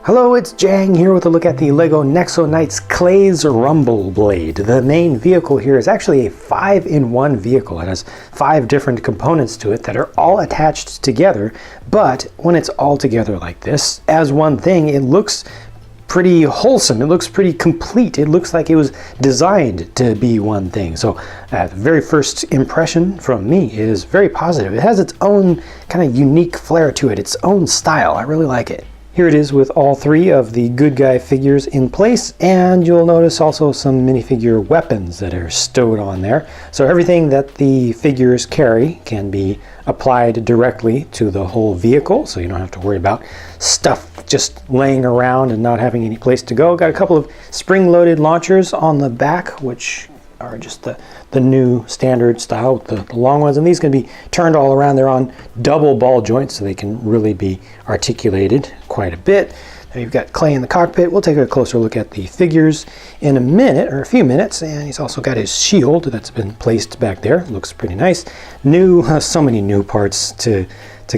Hello, it's Jang here with a look at the LEGO Nexo Knights Clay's Rumble Blade. The main vehicle here is actually a 5-in-1 vehicle. It has 5 different components to it that are all attached together, but when it's all together like this, as one thing, it looks pretty wholesome. It looks pretty complete. It looks like it was designed to be one thing. So the very first impression from me is very positive. It has its own kind of unique flair to it, its own style. I really like it. Here it is with all 3 of the good guy figures in place, and you'll notice also some minifigure weapons that are stowed on there. So everything that the figures carry can be applied directly to the whole vehicle, so you don't have to worry about stuff just laying around and not having any place to go. Got a couple of spring-loaded launchers on the back, which are just the new standard style with the long ones, and these can be turned all around. They're on double ball joints, so they can really be articulated quite a bit. Now you've got Clay in the cockpit. We'll take a closer look at the figures in a minute, or a few minutes, and he's also got his shield that's been placed back there. Looks pretty nice. So many new parts to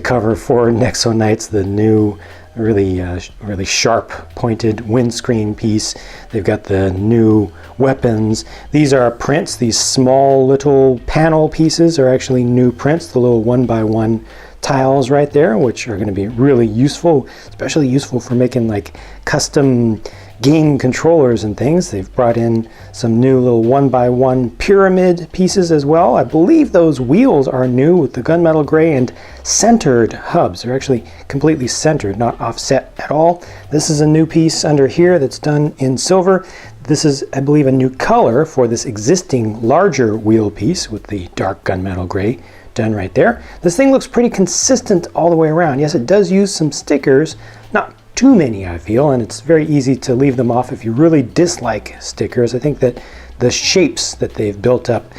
cover for Nexo Knights. The new really sharp pointed windscreen piece. They've got the new weapons. These are prints. These small little panel pieces are actually new prints, the little 1x1 tiles right there, which are going to be really useful, especially useful for making like custom game controllers and things. They've brought in some new little 1x1 pyramid pieces as well. I believe those wheels are new with the gunmetal gray and centered hubs. They're actually completely centered, not offset at all. This is a new piece under here that's done in silver. This is, I believe, a new color for this existing larger wheel piece with the dark gunmetal gray done right there. This thing looks pretty consistent all the way around. Yes, it does use some stickers, not too many I feel, and it's very easy to leave them off if you really dislike stickers. I think that the shapes that they've built up,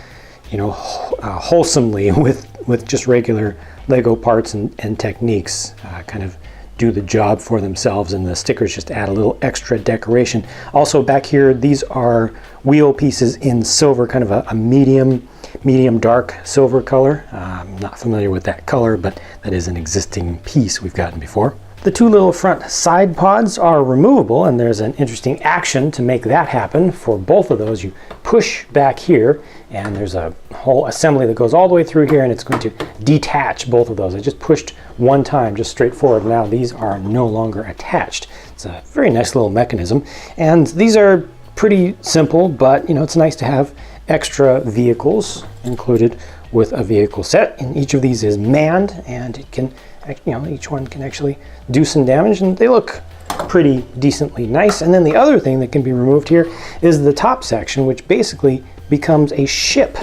wholesomely with just regular Lego parts and techniques kind of do the job for themselves, and the stickers just add a little extra decoration. Also back here, these are wheel pieces in silver, kind of a medium dark silver color. I'm not familiar with that color, but that is an existing piece we've gotten before. The 2 little front side pods are removable, and there's an interesting action to make that happen. For both of those, you push back here, and there's a whole assembly that goes all the way through here, and it's going to detach both of those. I just pushed one time, just straight forward. Now these are no longer attached. It's a very nice little mechanism, and these are pretty simple, but it's nice to have extra vehicles included with a vehicle set. And each of these is manned, and it can, each one can actually do some damage, and they look pretty decently nice. And then the other thing that can be removed here is the top section, which basically becomes a ship,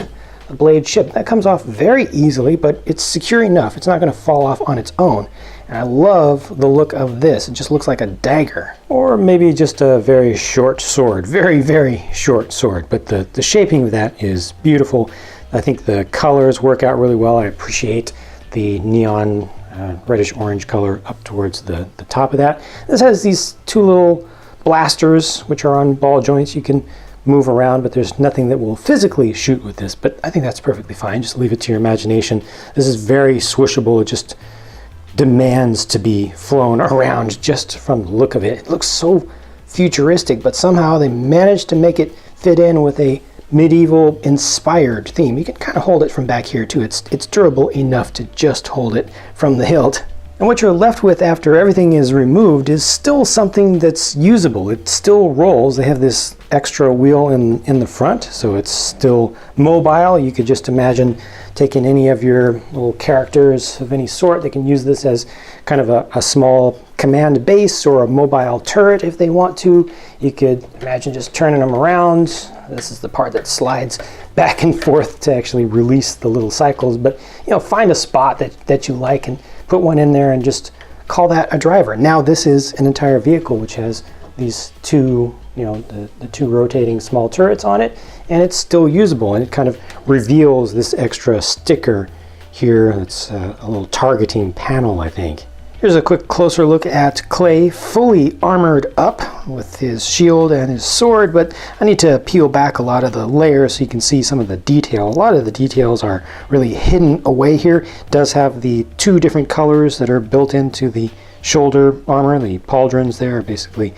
a blade ship. That comes off very easily, but it's secure enough. It's not going to fall off on its own. And I love the look of this. It just looks like a dagger, or maybe just a very short sword, very, very short sword. But the shaping of that is beautiful. I think the colors work out really well. I appreciate the neon reddish orange color up towards the top of that. This has these 2 little blasters which are on ball joints. You can move around, but there's nothing that will physically shoot with this, but I think that's perfectly fine. Just leave it to your imagination. This is very swishable. It just demands to be flown around just from the look of it. It looks so futuristic, but somehow they managed to make it fit in with a medieval inspired theme. You can kind of hold it from back here too. It's durable enough to just hold it from the hilt. And what you're left with after everything is removed is still something that's usable. It still rolls. They have this extra wheel in the front, so it's still mobile. You could just imagine taking any of your little characters of any sort. They can use this as kind of a small command base or a mobile turret if they want to. You could imagine just turning them around. This is the part that slides back and forth to actually release the little cycles. But find a spot that you like and put one in there and just call that a driver. Now this is an entire vehicle which has these 2, the 2 rotating small turrets on it, and it's still usable, and it kind of reveals this extra sticker here. It's a little targeting panel, I think. Here's a quick closer look at Clay, fully armored up with his shield and his sword, but I need to peel back a lot of the layers so you can see some of the detail. A lot of the details are really hidden away here. It does have the 2 different colors that are built into the shoulder armor. The pauldrons there are basically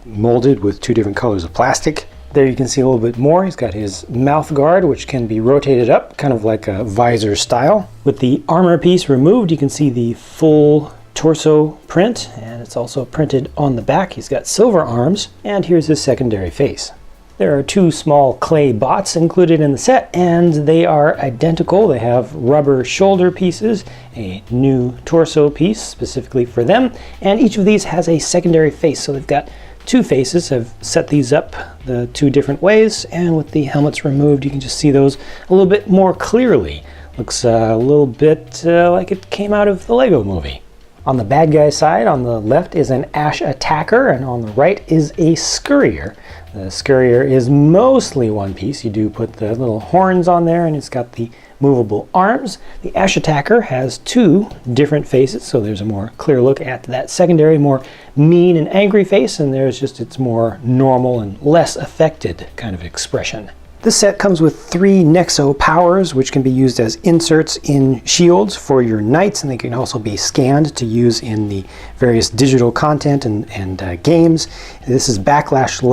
molded with 2 different colors of plastic. There you can see a little bit more. He's got his mouth guard, which can be rotated up, kind of like a visor style. With the armor piece removed, you can see the full torso print, and it's also printed on the back. He's got silver arms, and here's his secondary face. There are 2 small clay bots included in the set, and they are identical. They have rubber shoulder pieces, a new torso piece specifically for them, and each of these has a secondary face, so they've got 2 faces. I've set these up the 2 different ways, and with the helmets removed, you can just see those a little bit more clearly. Looks a little bit like it came out of the Lego movie. On the bad guy side, on the left is an Ash Attacker, and on the right is a Scurrier. The Scurrier is mostly one piece. You do put the little horns on there, and it's got the movable arms. The Ash Attacker has 2 different faces, so there's a more clear look at that secondary, more mean and angry face, and there's just its more normal and less affected kind of expression. This set comes with 3 Nexo powers, which can be used as inserts in shields for your knights, and they can also be scanned to use in the various digital content and games. This is Backlash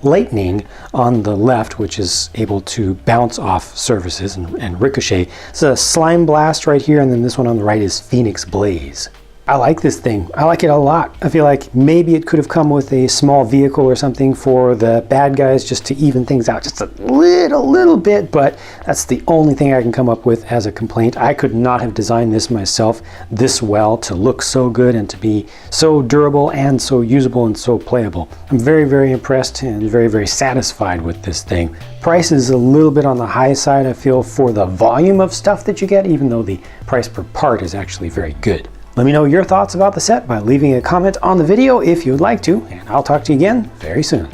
Lightning on the left, which is able to bounce off surfaces and ricochet. It's a Slime Blast right here, and then this one on the right is Phoenix Blaze. I like this thing. I like it a lot. I feel like maybe it could have come with a small vehicle or something for the bad guys just to even things out just a little bit, but that's the only thing I can come up with as a complaint. I could not have designed this myself this well to look so good and to be so durable and so usable and so playable. I'm very, very impressed and very, very satisfied with this thing. Price is a little bit on the high side, I feel, for the volume of stuff that you get, even though the price per part is actually very good. Let me know your thoughts about the set by leaving a comment on the video if you'd like to, and I'll talk to you again very soon.